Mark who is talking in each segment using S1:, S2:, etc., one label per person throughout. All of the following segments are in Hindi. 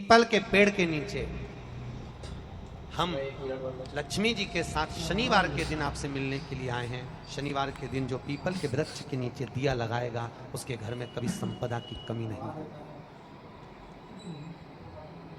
S1: पीपल के पेड़ के नीचे हम लक्ष्मी जी के साथ शनिवार के दिन आपसे मिलने के लिए आए हैं। शनिवार के दिन जो पीपल के वृक्ष के नीचे दिया लगाएगा उसके घर में कभी संपदा की कमी नहीं होगी।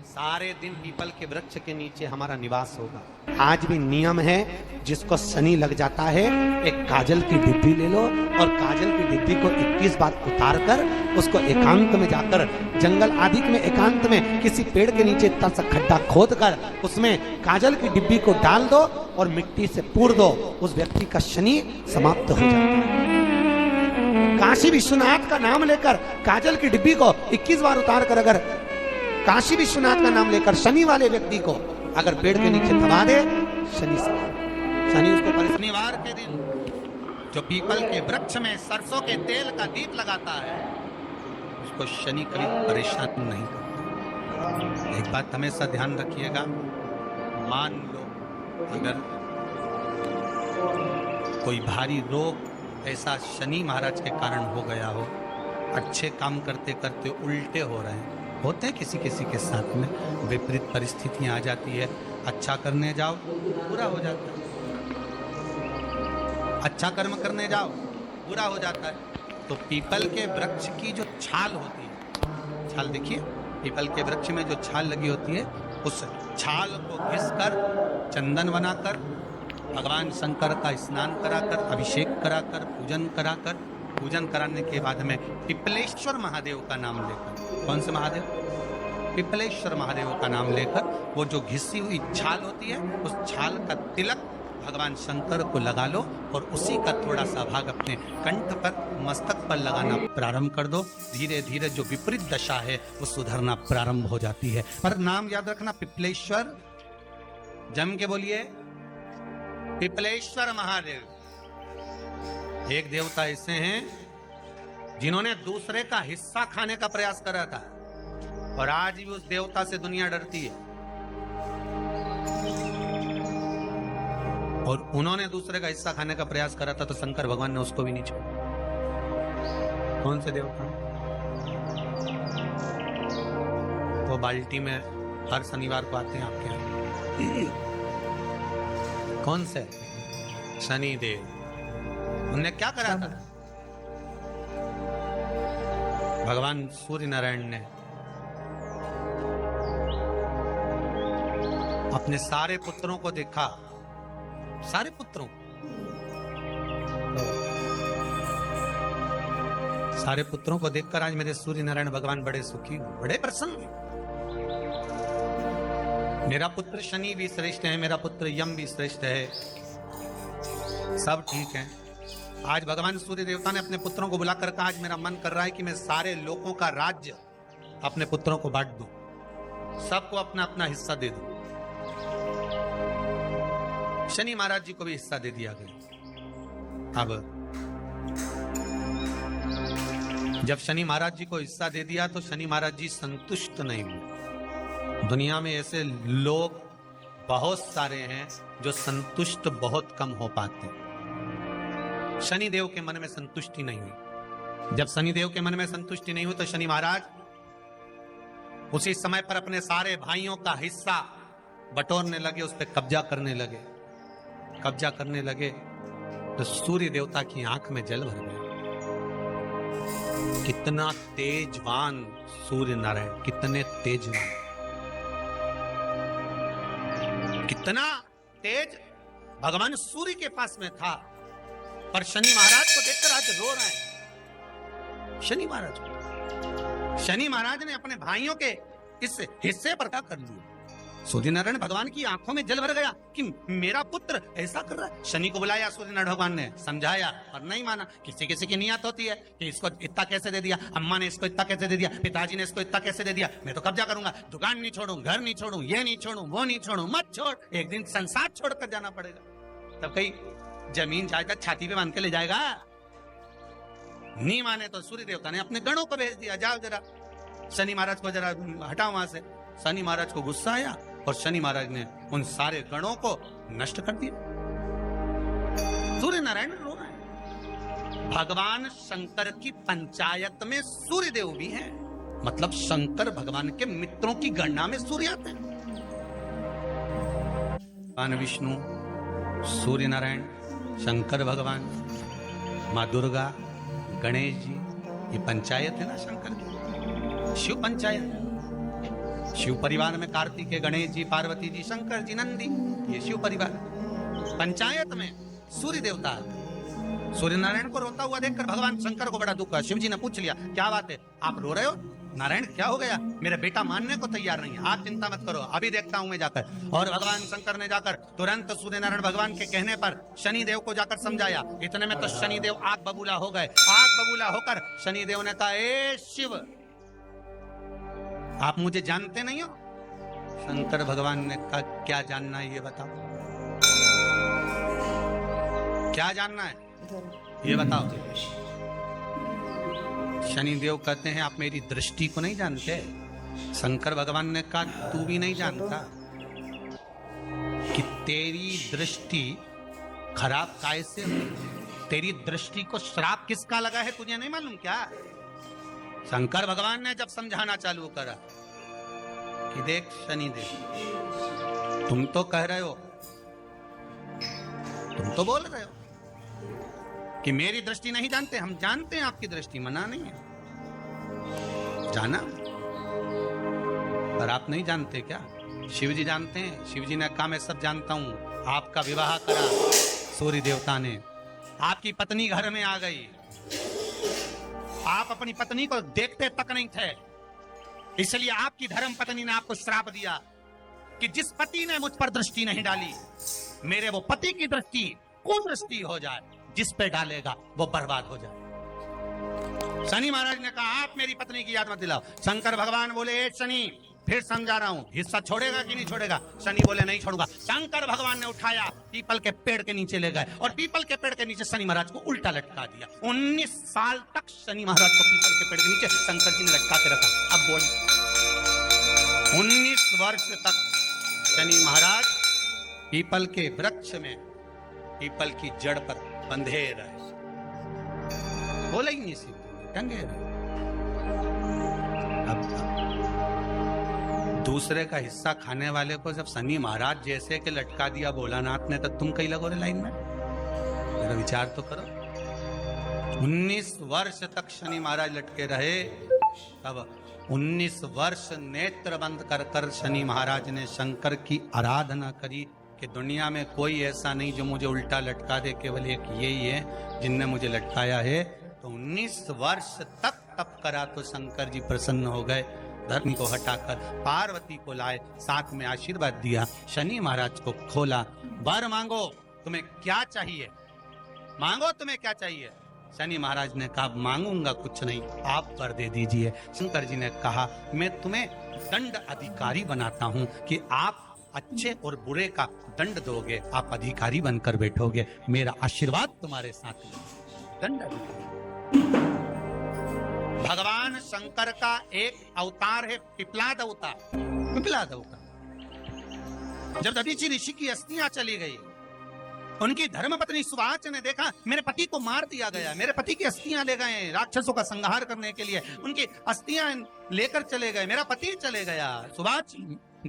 S1: सारे दिन पीपल के वृक्ष के नीचे हमारा निवास होगा। आज भी नियम है, जिसको शनि लग जाता है एक काजल की डिब्बी ले लो और काजल की डिब्बी को 21 बार उतार कर उसको एकांत में जाकर जंगल आदि में एकांत में किसी पेड़ के नीचे इतना सा खड्डा खोद कर उसमें काजल की डिब्बी को डाल दो और मिट्टी से पूर दो, उस व्यक्ति का शनि समाप्त हो जाता है। काशी विश्वनाथ का नाम लेकर काजल की डिब्बी को 21 बार उतार कर अगर काशी विश्वनाथ का नाम लेकर शनि वाले व्यक्ति को अगर पेड़ के नीचे दबा दे, शनि उसको शनिवार के दिन जो पीपल के वृक्ष में सरसों के तेल का दीप लगाता है उसको शनि कभी परेशान नहीं करता। एक बात हमेशा ध्यान रखिएगा, मान लो अगर कोई भारी रोग ऐसा शनि महाराज के कारण हो गया हो, अच्छे काम करते करते उल्टे हो रहे हैं, होते हैं किसी किसी के साथ में, विपरीत परिस्थितियां आ जाती है, अच्छा करने जाओ बुरा हो जाता है, अच्छा कर्म करने जाओ बुरा हो जाता है। तो पीपल के वृक्ष की जो छाल होती है, छाल देखिए पीपल के वृक्ष में जो छाल लगी होती है, उस छाल को घिसकर चंदन बनाकर भगवान शंकर का स्नान कराकर अभिषेक कराकर पूजन कराने के बाद में पिपलेश्वर महादेव का नाम लेकर, कौन से महादेव? पिपलेश्वर महादेव का नाम लेकर वो जो घिसी हुई छाल होती है उस छाल का तिलक भगवान शंकर को लगा लो और उसी का थोड़ा सा भाग अपने कंठ पर मस्तक पर लगाना प्रारंभ कर दो। धीरे धीरे जो विपरीत दशा है वो सुधरना प्रारंभ हो जाती है। पर नाम याद रखना, पिपलेश्वर, जम के बोलिए पिपलेश्वर महादेव। एक देवता ऐसे हैं जिन्होंने दूसरे का हिस्सा खाने का प्रयास करा था और आज भी उस देवता से दुनिया डरती है। और उन्होंने दूसरे का हिस्सा खाने का प्रयास करा था तो शंकर भगवान ने उसको भी नहीं छोड़ा। कौन से देवता? वो बाल्टी में हर शनिवार को आते हैं आपके यहाँ। कौन से? शनि देव। उन्होंने क्या करा था? भगवान सूर्य नारायण ने अपने सारे पुत्रों को देखा, सारे पुत्रों, सारे पुत्रों को देखकर आज मेरे सूर्य नारायण भगवान बड़े सुखी, बड़े प्रसन्न। मेरा पुत्र शनि भी श्रेष्ठ है, मेरा पुत्र यम भी श्रेष्ठ है, सब ठीक है। आज भगवान सूर्य देवता ने अपने पुत्रों को बुलाकर कहा, आज मेरा मन कर रहा है कि मैं सारे लोगों का राज्य अपने पुत्रों को बांट दूं, सबको अपना अपना हिस्सा दे दूं। शनि महाराज जी को भी हिस्सा दे दिया गया। अब जब शनि महाराज जी को हिस्सा दे दिया तो शनि महाराज जी संतुष्ट नहीं हुए। दुनिया में ऐसे लोग बहुत सारे हैं जो संतुष्ट बहुत कम हो पाते हैं। शनि देव के मन में संतुष्टि नहीं हुई। जब शनि देव के मन में संतुष्टि नहीं हुई तो शनि महाराज उसी समय पर अपने सारे भाइयों का हिस्सा बटोरने लगे, उस पर कब्जा करने लगे। कब्जा करने लगे तो सूर्य देवता की आंख में जल भर गया। कितना तेजवान सूर्य नारायण, कितने तेजवान, कितना तेज भगवान सूर्य के पास में था। पर शनि महाराज को देखकर आज रो रहे हैं। शनि महाराज ने अपने भाइयों के इस हिस्से पर क्या कर लिया? सूर्य नारायण भगवान की आंखों में जल भर गया कि मेरा पुत्र ऐसा कर रहा है। शनि को बुलाया सूर्य नारायण भगवान ने, समझाया और नहीं माना। किसी किसी की नियत होती है कि इसको इतना कैसे दे दिया, अम्मा ने इसको इतना कैसे दे दिया, पिताजी ने इसको इतना कैसे दे दिया, मैं तो कब्जा करूंगा, दुकान नहीं छोड़ू, घर नहीं छोड़ू, ये नहीं छोड़ू, वो नहीं छोड़ू। मत छोड़, एक दिन संसार छोड़कर जाना पड़ेगा। तब कहीं जमीन जायदाद छाती पे बांध के ले जाएगा। नहीं माने तो सूर्य देवता ने अपने गणों को भेज दिया, जाओ जरा शनि महाराज को जरा हटाओ वहां से। शनि महाराज को गुस्सा आया और शनि महाराज ने उन सारे गणों को नष्ट कर दिया। सूर्य नारायण रो रहे हैं। भगवान शंकर की पंचायत में सूर्य देव भी हैं। मतलब शंकर भगवान के मित्रों की गणना में सूर्य आते हैं। भगवान विष्णु, सूर्य नारायण, शंकर भगवान, माँ दुर्गा, गणेश जी, ये पंचायत है ना शंकर की, शिव पंचायत। शिव परिवार में कार्तिकेय, गणेश जी, पार्वती जी, शंकर जी, नंदी, ये शिव परिवार। पंचायत में सूर्य देवता, सूर्य नारायण को रोता हुआ देखकर भगवान शंकर को बड़ा दुख हुआ। शिव जी ने पूछ लिया, क्या बात है, आप रो रहे हो? नारायण क्या हो गया? मेरा बेटा मानने को तैयार नहीं है। आप चिंता मत करो, अभी देखता हूं मैं जाकर। और भगवान शंकर ने जाकर तुरंत सूर्य नारायण भगवान के कहने पर शनिदेव को जाकर समझाया। इतने में तो शनिदेव आग बबूला हो गए। आग बबूला होकर शनिदेव ने कहा, ए शिव, आप मुझे जानते नहीं हो? शंकर भगवान ने कहा, क्या जानना है ये बताओ, क्या जानना है ये बताओ। शनिदेव कहते हैं, आप मेरी दृष्टि को नहीं जानते। शंकर भगवान ने कहा, तू भी नहीं जानता कि तेरी दृष्टि खराब कैसे हुई? तेरी दृष्टि को श्राप किसका लगा है, तुझे नहीं मालूम क्या? शंकर भगवान ने जब समझाना चालू करा कि देख शनिदेव, तुम तो कह रहे हो, तुम तो बोल रहे हो कि मेरी दृष्टि नहीं जानते। हम जानते हैं आपकी दृष्टि, मना नहीं है, जाना, पर आप नहीं जानते क्या? शिव जी जानते हैं। शिव जी ने कहा, मैं सब जानता हूं। आपका विवाह करा सूर्य देवता ने, आपकी पत्नी घर में आ गई, आप अपनी पत्नी को देखते तक नहीं थे, इसलिए आपकी धर्म पत्नी ने आपको श्राप दिया कि जिस पति ने मुझ पर दृष्टि नहीं डाली, मेरे वो पति की दृष्टि कुदृष्टि हो जाए, जिस पे डालेगा वो बर्बाद हो जाए। शनि महाराज ने कहा, आप मेरी पत्नी की याद मत दिलाओ। शंकर भगवान बोले, ए शनि, फिर समझा रहा हूं, हिस्सा छोड़ेगा कि नहीं छोड़ेगा? शनि बोले, नहीं छोड़ूंगा। शंकर भगवान ने उठाया, पीपल के पेड़ के नीचे ले गए और पीपल के पेड़ के नीचे शनि महाराज को उल्टा लटका दिया। 19 साल तक शनि महाराज को पीपल के पेड़ के नीचे शंकर जी ने लटका के रखा। अब बोल, 19 वर्ष तक शनि महाराज पीपल के वृक्ष में, पीपल की जड़ पर बंधे रहे, बोले ही नहीं, सीधे टंगे रहे। अब दूसरे का हिस्सा खाने वाले को जब शनि महाराज जैसे के लटका दिया भोलानाथ ने, तो तुम कहीं लगो रे लाइन में? मेरा विचार तो करो। 19 वर्ष तक शनि महाराज लटके रहे। अब 19 वर्ष नेत्र बंद कर कर शनि महाराज ने शंकर की आराधना करी कि दुनिया में कोई ऐसा नहीं जो मुझे उल्टा लटका दे, केवल एक यही है जिनने मुझे लटकाया है। तो 19 वर्ष तक तप करा तो शंकर जी प्रसन्न हो गए। धर्म को हटाकर पार्वती को लाए, साथ में आशीर्वाद दिया, शनि महाराज को खोला। वर मांगो, तुम्हें क्या चाहिए, मांगो तुम्हें क्या चाहिए? शनि महाराज ने कहा, मांगूंगा कुछ नहीं, आप वर दे दीजिए। शंकर जी ने कहा, मैं तुम्हें दंड अधिकारी बनाता हूं कि आप अच्छे और बुरे का दंड दोगे, आप अधिकारी बनकर बैठोगे, मेरा आशीर्वाद तुम्हारे साथ है। दंड अधिकारी। भगवान शंकर का एक अवतार है पिपलाद अवतार। पिपलाद अवतार, जब दधीचि ऋषि की अस्थियां चली गई, उनकी धर्मपत्नी सुवाच ने देखा, मेरे पति को मार दिया गया, मेरे पति की अस्थियां ले गए राक्षसों का संहार करने के लिए, उनकी अस्थियां लेकर चले गए, मेरा पति चले गया। सुवाच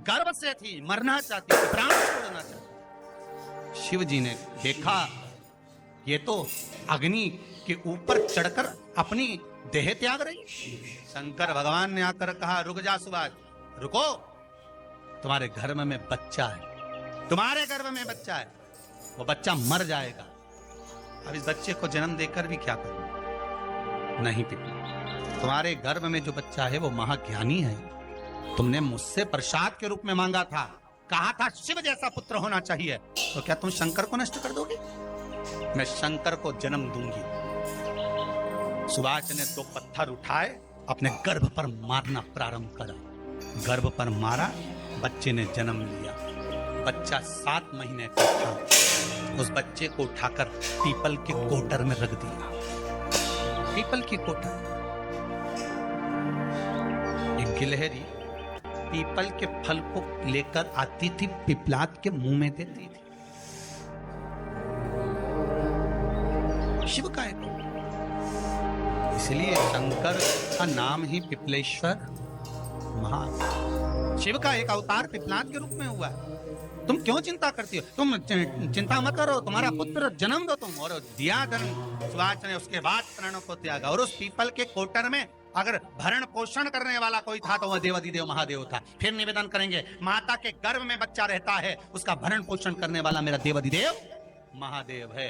S1: गर्व से थी, मरना चाहती थी, प्राण छोड़ना चाहती। शिव जी ने देखा, ये तो अग्नि के ऊपर चढ़कर अपनी देह त्याग रही। शंकर भगवान ने आकर कहा, रुक जा सुवाच, रुको, तुम्हारे गर्भ में बच्चा है, तुम्हारे गर्भ में बच्चा है, वो बच्चा मर जाएगा। अब इस बच्चे को जन्म देकर भी क्या करूं? नहीं पिता, तुम्हारे गर्भ में जो बच्चा है वो महाज्ञानी है। तुमने मुझसे प्रसाद के रूप में मांगा था, कहा था शिव जैसा पुत्र होना चाहिए, तो क्या तुम शंकर को नष्ट कर दोगे? मैं शंकर को जन्म दूंगी। सुभाष ने 2 पत्थर उठाए, अपने गर्भ पर मारना प्रारंभ करा, गर्भ पर मारा, बच्चे ने जन्म लिया। बच्चा 7 महीने का था। उस बच्चे को उठाकर पीपल के कोटर में रख दिया। पीपल की कोटर, एक गिलहरी पीपल के फल को लेकर आती थी, पिपलाद के मुंह में देती थी। शिव का है,
S2: इसलिए शंकर का नाम ही पिपलेश्वर महा। शिव का एक अवतार पिपलाद के रूप में हुआ है। तुम क्यों चिंता करती हो? तुम चिंता मत करो, तुम्हारा पुत्र जन्म दो तुम, और दिया धर्म सुभाष ने, उसके बाद प्राणों को त्यागा। और उस पीपल के कोटर में अगर भरण पोषण करने वाला कोई था तो वह देवाधिदेव महादेव था। फिर निवेदन करेंगे, माता के गर्भ में बच्चा रहता है, उसका भरण पोषण करने वाला मेरा देवाधिदेव महादेव है।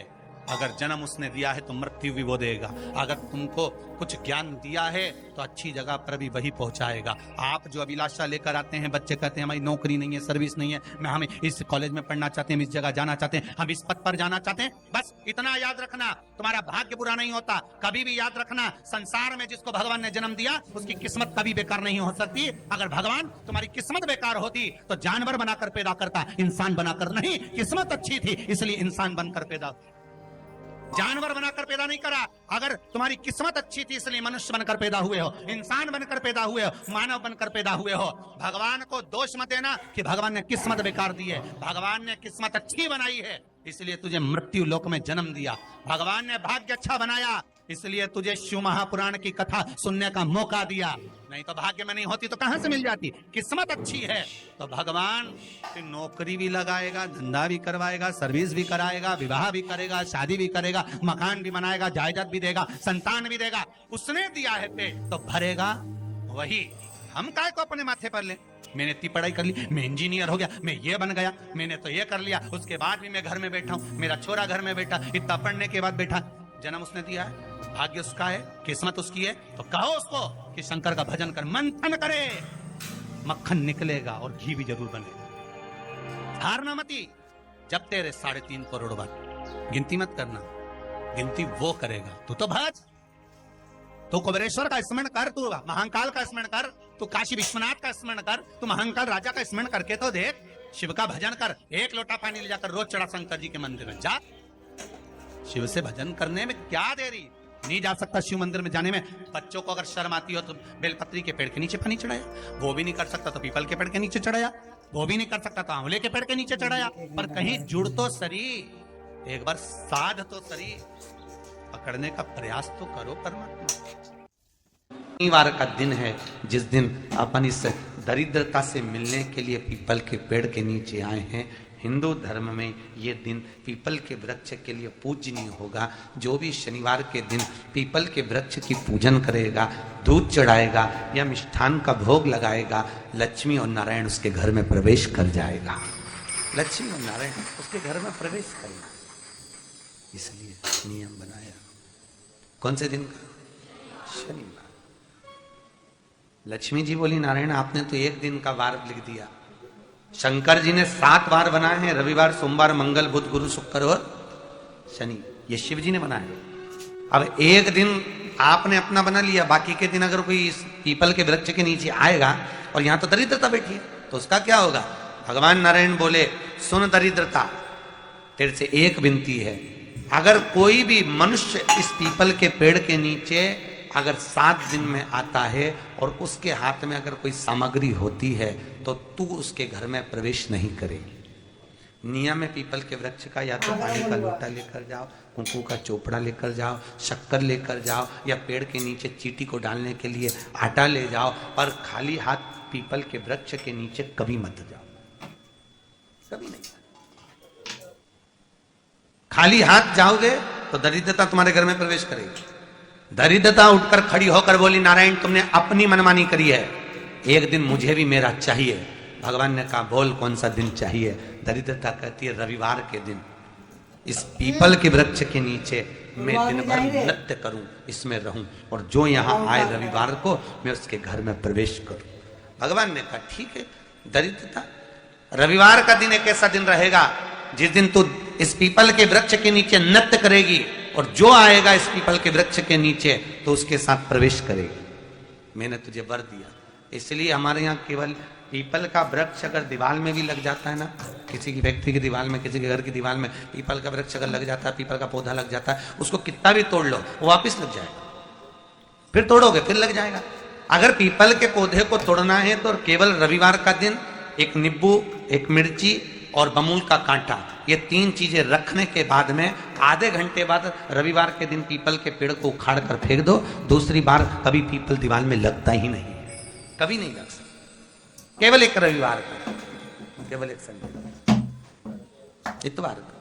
S2: अगर जन्म उसने दिया है तो मृत्यु भी वो देगा। अगर तुमको कुछ ज्ञान दिया है तो अच्छी जगह पर भी वही पहुंचाएगा। आप जो अभिलाषा लेकर आते हैं, बच्चे कहते हैं हमारी नौकरी नहीं है, सर्विस नहीं है, हमें इस कॉलेज में पढ़ना चाहते हैं, हम इस जगह जाना चाहते हैं, हम इस पद पर जाना चाहते हैं, बस इतना याद रखना, तुम्हारा भाग्य बुरा नहीं होता। कभी भी याद रखना, संसार में जिसको भगवान ने जन्म दिया उसकी किस्मत कभी बेकार नहीं हो सकती। अगर भगवान तुम्हारी किस्मत बेकार होती तो जानवर बनाकर पैदा करता, इंसान बनाकर नहीं। किस्मत अच्छी थी इसलिए इंसान बनकर पैदा, जानवर बनाकर पैदा नहीं करा। अगर तुम्हारी किस्मत अच्छी थी इसलिए मनुष्य बनकर पैदा हुए हो, इंसान बनकर पैदा हुए हो, मानव बनकर पैदा हुए हो। भगवान को दोष मत देना कि भगवान ने किस्मत बेकार दी है। भगवान ने किस्मत अच्छी बनाई है इसलिए तुझे मृत्यु लोक में जन्म दिया। भगवान ने भाग्य अच्छा बनाया इसलिए तुझे शिव महापुराण की कथा सुनने का मौका दिया। नहीं तो भाग्य में नहीं होती तो कहां से मिल जाती? किस्मत अच्छी है तो भगवान नौकरी भी लगाएगा, धंधा भी करवाएगा, सर्विस भी कराएगा, विवाह भी करेगा, शादी भी करेगा, मकान भी बनाएगा, जायदाद भी देगा, संतान भी देगा। उसने दिया है पेट तो भरेगा वही। हम काय को अपने माथे पर ले? मैंने इतनी पढ़ाई कर ली, मैं इंजीनियर हो गया, मैं ये बन गया, मैंने तो ये कर लिया, उसके बाद भी मैं घर में बैठा हूँ, मेरा छोरा घर में बैठा, इतना पढ़ने के बाद बैठा। जन्म उसने दिया है, भाग्य उसका है, किस्मत उसकी है, तो कहो उसको कि शंकर का भजन कर, मंथन करे, मक्खन निकलेगा और घी भी जरूर बनेगा। हारना मती। जब तेरे 3.5 करोड़ बार गिनती मत करना, गिनती वो करेगा। तू तो भज, तू कुबेरेश्वर का स्मरण कर, तू महाकाल का स्मरण कर, तू काशी विश्वनाथ का स्मरण कर, तू महाकाल राजा का स्मरण करके तो देख। शिव का भजन कर, 1 लोटा पानी ले जाकर रोज चढ़ा शंकर जी के मंदिर में जा। शिव से भजन करने में क्या देरी? नहीं जा सकता शिव मंदिर में जाने में? बच्चों को अगर शर्म आती हो तो बेलपत्री के पेड़ के नीचे पानी चढ़ाया, वो भी नहीं कर सकता तो पीपल के पेड़ के नीचे चढ़ाया, वो भी नहीं कर सकता तो आंवले के पेड़ के नीचे चढ़ाया। पर कहीं जुड़ तो सरी, एक बार साध तो सरी, पकड़ने का प्रयास तो करो परमात्मा। शनिवार का दिन है जिस दिन अपन इस दरिद्रता से मिलने के लिए पीपल के पेड़ के नीचे आए हैं। हिंदू धर्म में ये दिन पीपल के वृक्ष के लिए पूजनीय होगा। जो भी शनिवार के दिन पीपल के वृक्ष की पूजन करेगा, दूध चढ़ाएगा या मिष्ठान का भोग लगाएगा, लक्ष्मी और नारायण उसके घर में प्रवेश कर जाएगा। लक्ष्मी और नारायण उसके घर में प्रवेश करेगा, इसलिए नियम बनाया। कौन से दिन का? शनिवार। लक्ष्मी जी बोली, नारायण आपने तो एक दिन का वार लिख दिया। शंकर जी ने 7 वार बनाए हैं, रविवार, सोमवार, मंगल, बुध, गुरु, शुक्र और शनि। ये शिव जी ने बनाए। अब एक दिन आपने अपना बना लिया, बाकी के दिन अगर कोई इस पीपल के वृक्ष के नीचे आएगा और यहां तो दरिद्रता बैठी है तो उसका क्या होगा? भगवान नारायण बोले, सुन दरिद्रता, तेरे से एक विनती है, अगर कोई भी मनुष्य इस पीपल के पेड़ के नीचे अगर 7 दिन में आता है और उसके हाथ में अगर कोई सामग्री होती है तो तू उसके घर में प्रवेश नहीं करेगी। नियम है पीपल के वृक्ष का, या तो पानी का लोटा लेकर जाओ, कुंकू का चोपड़ा लेकर जाओ, शक्कर लेकर जाओ, या पेड़ के नीचे चींटी को डालने के लिए आटा ले जाओ, पर खाली हाथ पीपल के वृक्ष के नीचे कभी मत जाओ, कभी नहीं। खाली हाथ जाओगे तो दरिद्रता तुम्हारे घर में प्रवेश करेगी। दरिद्रता उठकर खड़ी होकर बोली, नारायण तुमने अपनी मनमानी करी है, एक दिन मुझे भी मेरा चाहिए। भगवान ने कहा, बोल कौन सा दिन चाहिए? दरिद्रता कहती है, रविवार के दिन इस पीपल के वृक्ष के नीचे मैं दिन भर नृत्य करूं, इसमें रहूं, और जो यहां आए रविवार को मैं उसके घर में प्रवेश करूं। भगवान ने कहा, ठीक है। दरिद्रता, रविवार का दिन एक ऐसा दिन रहेगा जिस दिन तू इस पीपल के वृक्ष के नीचे नृत्य करेगी और जो आएगा इस पीपल के वृक्ष के नीचे तो उसके साथ प्रवेश करेगी। मैंने तुझे वर दिया। इसलिए हमारे यहाँ केवल पीपल का वृक्ष अगर दीवार में भी लग जाता है ना, किसी की व्यक्ति की दीवार में, किसी के घर की दीवार में पीपल का वृक्ष अगर लग जाता है, पीपल का पौधा लग जाता है, उसको कितना भी तोड़ लो वो वापिस लग जाएगा। फिर तोड़ोगे फिर लग जाएगा। अगर पीपल के पौधे को तोड़ना है तो केवल रविवार का दिन एक नींबू, एक मिर्ची,
S1: और बमूल का कांटा, ये 3 चीजें रखने के बाद में आधे घंटे बाद रविवार के दिन पीपल के पेड़ को उखाड़ कर फेंक दो। दूसरी बार कभी पीपल दीवार में लगता ही नहीं, कभी नहीं लग सकता। केवल एक रविवार का, केवल एक संडे, इतवार का।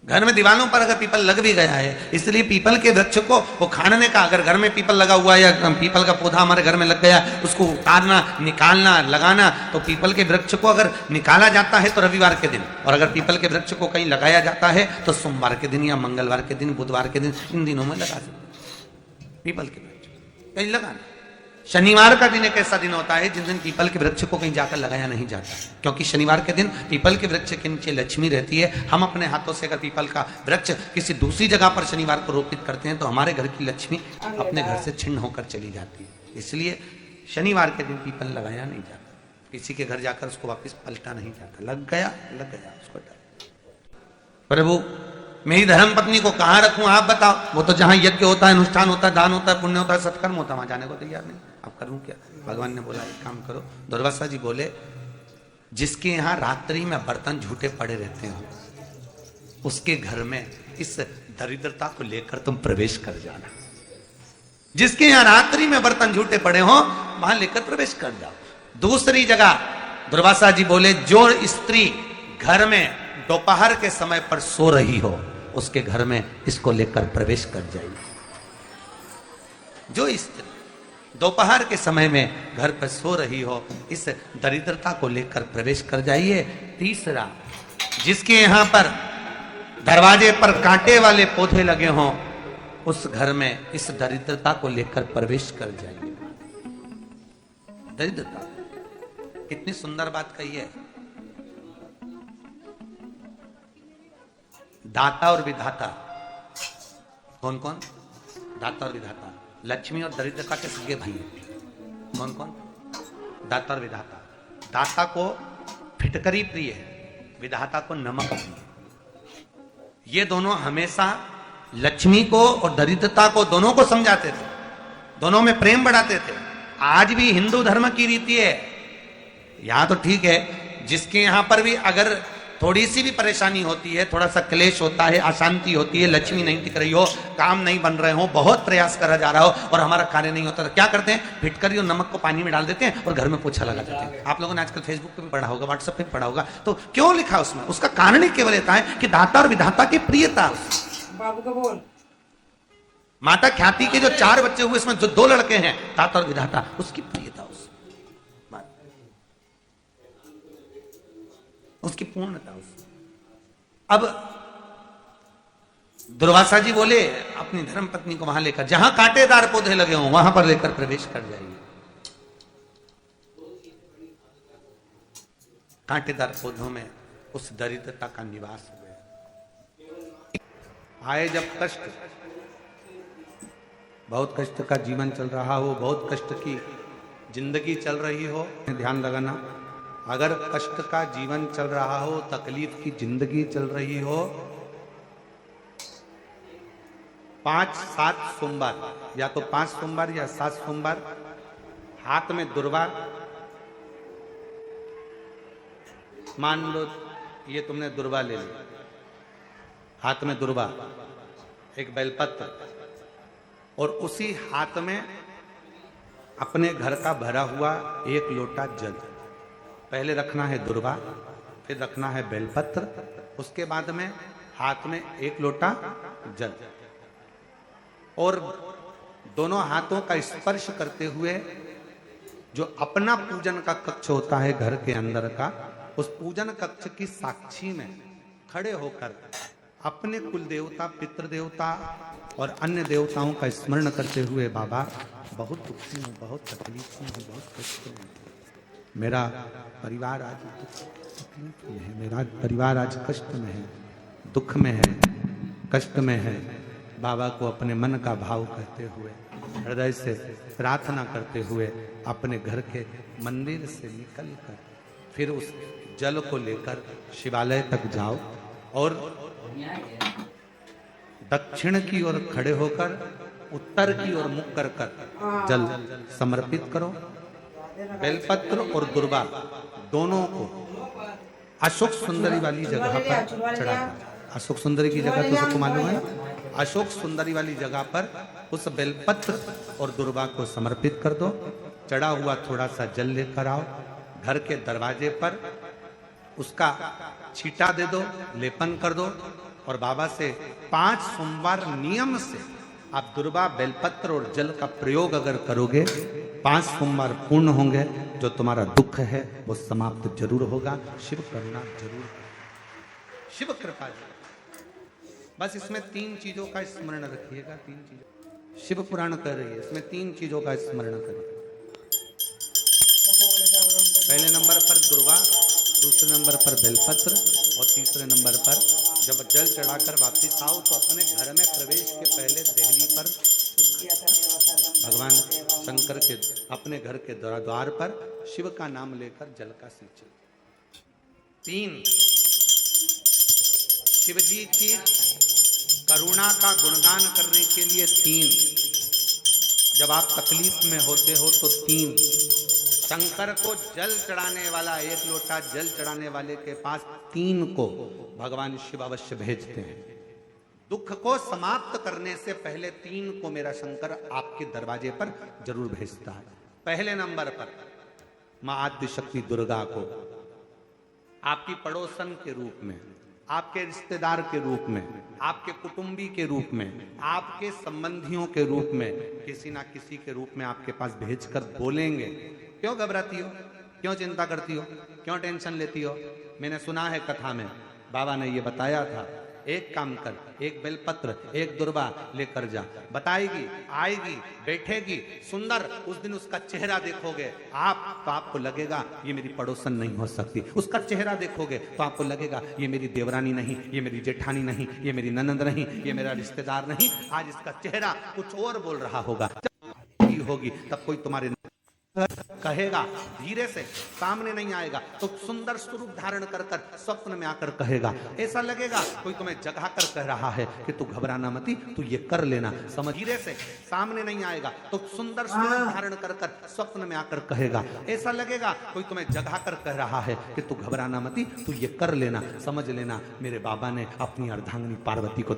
S1: घर में दीवारों पर अगर पीपल लग भी गया है, इसलिए पीपल के वृक्ष को उखाड़ने का, अगर घर में पीपल लगा हुआ है या पीपल का पौधा हमारे घर में लग गया, उसको उतारना, निकालना, लगाना, तो पीपल के वृक्ष को अगर निकाला जाता है तो रविवार के दिन, और अगर पीपल के वृक्ष को कहीं लगाया जाता है तो सोमवार के दिन या मंगलवार के दिन, बुधवार के दिन, इन दिनों में लगा सकते पीपल के वृक्ष कहीं लगाना। शनिवार का दिन एक ऐसा दिन होता है जिस दिन पीपल के वृक्ष को कहीं जाकर लगाया नहीं जाता, क्योंकि शनिवार के दिन पीपल के वृक्ष के नीचे लक्ष्मी रहती है। हम अपने हाथों से अगर पीपल का वृक्ष किसी दूसरी जगह पर शनिवार को रोपित करते हैं तो हमारे घर की लक्ष्मी अपने घर से छिन्न होकर चली जाती है। इसलिए शनिवार के दिन पीपल लगाया नहीं जाता, किसी के घर जाकर उसको वापिस पलटा नहीं जाता। लग गया उसको। प्रभु मेरी धर्म पत्नी को कहां रखूं, आप बताओ। वो तो जहां यज्ञ होता है, अनुष्ठान होता है, दान होता है, पुण्य होता है, सत्कर्म होता है, वहां जाने को तैयार नहीं। अब करूं क्या? भगवान ने बोला एक काम करो। दुर्वासा जी बोले जिसके यहां रात्रि में बर्तन झूठे पड़े रहते हो, उसके घर में इस दरिद्रता को लेकर तुम प्रवेश कर जाना। जिसके यहां रात्रि में बर्तन झूठे पड़े हो, वहां लेकर प्रवेश कर जाओ। दूसरी जगह दुर्वासा जी बोले जो स्त्री घर में दोपहर के समय पर सो रही हो, उसके घर में इसको लेकर प्रवेश कर जाइए। जो स्त्री दोपहर के समय में घर पर सो रही हो, इस दरिद्रता को लेकर प्रवेश कर जाइए। तीसरा, जिसके यहां पर दरवाजे पर कांटे वाले पौधे लगे हों, उस घर में इस दरिद्रता को लेकर प्रवेश कर जाइए। दरिद्रता, कितनी सुंदर बात कही है। दाता और विधाता, कौन कौन? दाता और विधाता, लक्ष्मी और दरिद्रता के सगे भाई हैं। कौन कौन? दाता और विधाता। दाता को फिटकरी प्रिय है, विधाता को नमक प्रिय। ये दोनों हमेशा लक्ष्मी को और दरिद्रता को दोनों को समझाते थे, दोनों में प्रेम बढ़ाते थे। आज भी हिंदू धर्म की रीति है। यहां तो ठीक है, जिसके यहां पर भी अगर थोड़ी सी भी परेशानी होती है, थोड़ा सा क्लेश होता है, अशांति होती है, लक्ष्मी नहीं टिक रही हो, काम नहीं बन रहे हो, बहुत प्रयास करा जा रहा हो और हमारा कार्य नहीं होता, तो क्या करते हैं? फिटकरी और नमक को पानी में डाल देते हैं और घर में पोछा लगा देते हैं। आप लोगों ने आजकल फेसबुक पे भी पढ़ा होगा, व्हाट्सएप पे भी पढ़ा होगा। तो क्यों लिखा उसमें? उसका कारण ही केवल था कि दाता और विधाता की प्रियता।
S3: बाबू का बोल।
S1: माता ख्याति के जो 4 बच्चे हुए, इसमें जो 2 लड़के हैं, दाता और विधाता, उसकी प्रियता, उसकी पूर्णता। अब दुर्वासा जी बोले अपनी धर्म पत्नी को वहां लेकर, जहां कांटेदार पौधे लगे हों वहां पर लेकर प्रवेश कर जाइए। कांटेदार पौधों में उस दरिद्रता का निवास हुआ। आए जब कष्ट, बहुत कष्ट का जीवन चल रहा हो, बहुत कष्ट की जिंदगी चल रही हो, ध्यान लगाना, अगर कष्ट का जीवन चल रहा हो, तकलीफ की जिंदगी चल रही हो, 5-7 सोमवार, या तो 5 सोमवार या 7 सोमवार, हाथ में दुर्वा, मान लो ये तुमने दुर्वा ले ली, हाथ में दुर्वा, एक बेलपत्र, और उसी हाथ में अपने घर का भरा हुआ 1 लोटा जल। पहले रखना है दुर्वा, फिर रखना है बेलपत्र, उसके बाद में हाथ में 1 लोटा जल, और दोनों हाथों का स्पर्श करते हुए जो अपना पूजन का कक्ष होता है घर के अंदर का, उस पूजन कक्ष की साक्षी में खड़े होकर अपने कुल देवता, पितृ देवता और अन्य देवताओं का स्मरण करते हुए, बाबा बहुत दुखी हूँ, बहुत तकलीफ में हूँ, बहुत कष्ट में, मेरा परिवार आज तकलीफ में है, मेरा परिवार आज कष्ट में है, दुख में है, कष्ट में है। बाबा को अपने मन का भाव कहते हुए, हृदय से प्रार्थना करते हुए अपने घर के मंदिर से निकलकर फिर उस जल को लेकर शिवालय तक जाओ और दक्षिण की ओर खड़े होकर उत्तर की ओर मुख कर जल समर्पित करो। बेलपत्र और दुर्वा दोनों को
S2: अशोक सुंदरी वाली जगह पर चढ़ा। अशोक सुंदरी की जगह तो सबको मालूम है ना। अशोक सुंदरी वाली जगह पर उस बेलपत्र और दुर्वा को समर्पित कर दो। चढ़ा हुआ थोड़ा सा जल लेकर आओ, घर के दरवाजे पर उसका छींटा दे दो, लेपन कर दो और बाबा से 5 सोमवार नियम से आप दुर्वा, बेलपत्र और जल का प्रयोग अगर करोगे, 5 सोमवार पूर्ण होंगे। जो तुम्हारा दुख है वो समाप्त जरूर होगा। शिव करुणा जरूर, शिव कृपा जरूर। बस इसमें 3 चीजों का स्मरण रखिएगा। 3 चीजों शिव पुराण कर रही है, इसमें 3 चीजों का स्मरण करिए। पहले नंबर पर दुर्वा, दूसरे नंबर पर बेलपत्र और तीसरे नंबर पर जब जल चढ़ाकर वापस आओ तो अपने घर में प्रवेश के पहले देहली पर भगवान शंकर के अपने घर के द्वार पर शिव का नाम लेकर जल का सिंचन। 3 शिव जी की करुणा का गुणगान करने के लिए 3। जब आप तकलीफ में होते हो तो 3। शंकर को जल चढ़ाने वाला, 1 लोटा जल चढ़ाने वाले के पास 3 को भगवान शिव अवश्य भेजते हैं। दुख को समाप्त करने से पहले 3 को मेरा शंकर आपके दरवाजे पर जरूर भेजता है। पहले नंबर पर मां आद्य शक्ति दुर्गा को आपकी पड़ोसन के रूप में, आपके रिश्तेदार के रूप में, आपके कुटुंबी के रूप में, आपके संबंधियों के रूप में, किसी ना किसी के रूप में आपके पास भेजकर बोलेंगे, क्यों घबराती हो, क्यों चिंता करती हो, क्यों टेंशन लेती हो। मैंने सुना है कथा में बाबा ने ये बताया था, एक काम कर, 1 बेलपत्र 1 दुर्वा लेकर जा। बताएगी, आएगी, बैठेगी, सुंदर। उस दिन उसका चेहरा देखोगे आप तो आपको लगेगा ये मेरी पड़ोसन नहीं हो सकती। उसका चेहरा देखोगे तो आपको लगेगा ये मेरी देवरानी नहीं, ये मेरी जेठानी नहीं, ये मेरी ननंद नहीं, ये मेरा रिश्तेदार नहीं। आज इसका चेहरा कुछ और बोल रहा होगा। होगी तब कोई तुम्हारे कहेगा, धीरे से सामने नहीं आएगा तो सुंदर स्वरूप धारण कर कर स्वप्न में आकर कहेगा। ऐसा लगेगा कोई तुम्हें जगा कर कह रहा है कि तू घबराना मती, तू ये कर लेना, समझ। धीरे से सामने नहीं आएगा तो सुंदर स्वरूप धारण कर कर स्वप्न में आकर कहेगा। ऐसा लगेगा कोई तुम्हें जगा कर कह रहा है कि तू घबराना मती, तू ये कर लेना, समझ लेना मेरे बाबा ने अपनी अर्धांगिनी पार्वती को